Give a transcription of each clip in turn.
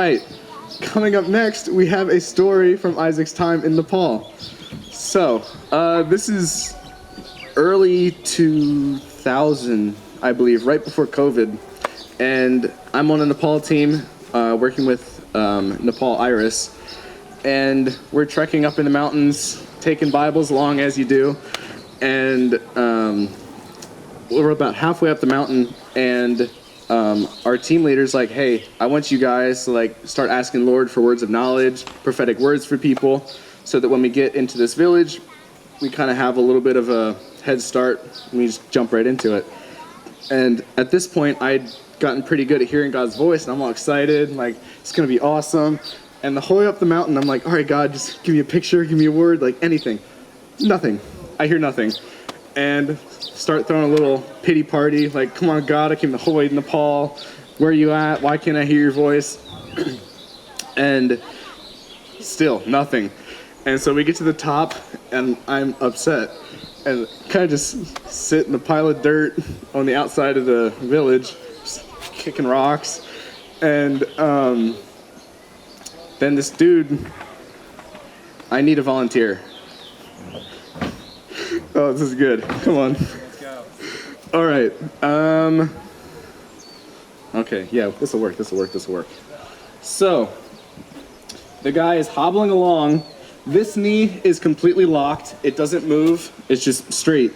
right. Coming up next, we have a story from Isaac's time in Nepal. So, this is early 2000, I believe, right before COVID. And I'm on a Nepal team working with Nepal Iris. And we're trekking up in the mountains, taking Bibles along as you do. And we're about halfway up the mountain, and our team leader's like, hey, I want you guys to start asking Lord for words of knowledge, prophetic words for people, so that when we get into this village, we kind of have a little bit of a head start, and we just jump right into it. And at this point, I'd gotten pretty good at hearing God's voice, and I'm all excited, like, it's going to be awesome. And the whole way up the mountain, I'm like, all right, God, just give me a picture, give me a word, like anything. Nothing. I hear nothing. And start throwing a little pity party, like, come on, God, I came the whole way to Nepal. Where are you at? Why can't I hear your voice? And still, nothing. And so we get to the top, and I'm upset. And kind of just sit in a pile of dirt on the outside of the village, just kicking rocks. And then this dude, I need a volunteer. Oh, this is good. Come on. Let's go. All right. Okay, yeah, this will work. So, the guy is hobbling along. This knee is completely locked. It doesn't move. It's just straight.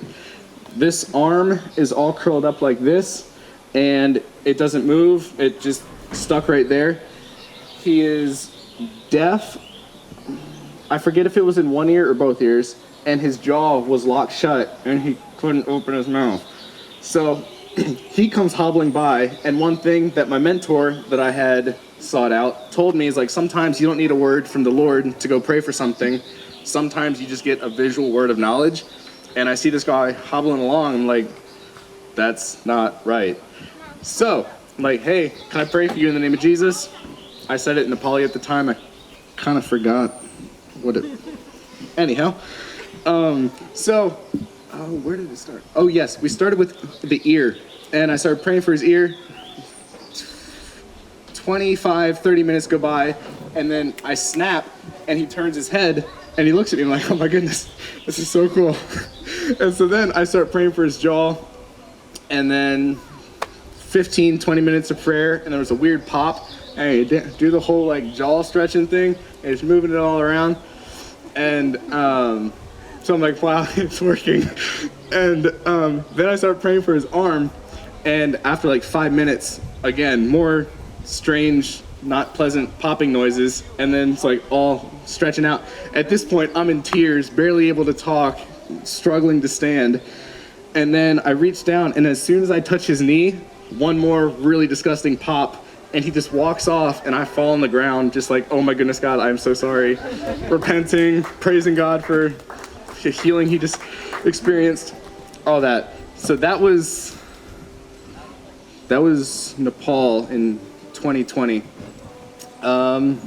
This arm is all curled up like this, and it doesn't move. It just stuck right there. He is deaf. I forget if it was in one ear or both ears. And his jaw was locked shut, and he couldn't open his mouth. So he comes hobbling by, and one thing that my mentor that I had sought out told me is like, sometimes you don't need a word from the Lord to go pray for something. Sometimes you just get a visual word of knowledge. And I see this guy hobbling along, I'm like, that's not right. So I'm like, hey, can I pray for you in the name of Jesus? I said it in Nepali at the time. I kind of forgot what it... Anyhow. Where did it start? Oh, yes, we started with the ear, and I started praying for his ear. 25, 30 minutes go by, and then I snap, and he turns his head, and he looks at me, I'm like, oh my goodness, this is so cool. And so then I start praying for his jaw, and then 15, 20 minutes of prayer, and there was a weird pop, and he do the whole jaw stretching thing, and he's moving it all around, and so I'm like, wow, it's working. And then I started praying for his arm. And after 5 minutes, again, more strange, not pleasant popping noises. And then it's all stretching out. At this point, I'm in tears, barely able to talk, struggling to stand. And then I reach down, and as soon as I touch his knee, one more really disgusting pop. And he just walks off, and I fall on the ground, just like, oh my goodness, God, I'm so sorry. Repenting, praising God for the healing he just experienced, all that. So that was Nepal in 2020. Real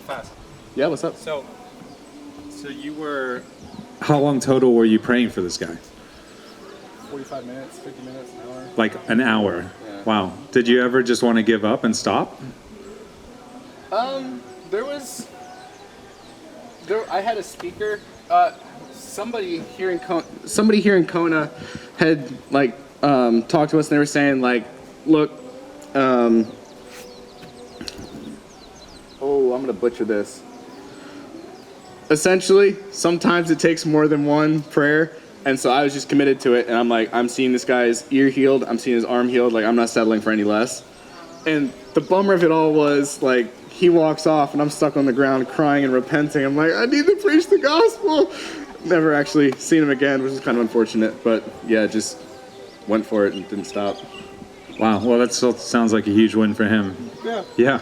fast. Yeah, what's up? So you were... How long total were you praying for this guy? 45 minutes, 50 minutes, an hour. Like an hour? Yeah. Wow. Did you ever just want to give up and stop? I had a speaker. Somebody here in Kona had talked to us, and they were saying look, I'm gonna butcher this. Essentially, sometimes it takes more than one prayer, and so I was just committed to it, and I'm like, I'm seeing this guy's ear healed, I'm seeing his arm healed, I'm not settling for any less. And the bummer of it all was he walks off, and I'm stuck on the ground crying and repenting. I'm like, I need to preach the gospel. Never actually seen him again, which is kind of unfortunate, but yeah, just went for it and didn't stop. Wow. Well, that still sounds like a huge win for him. Yeah. Yeah.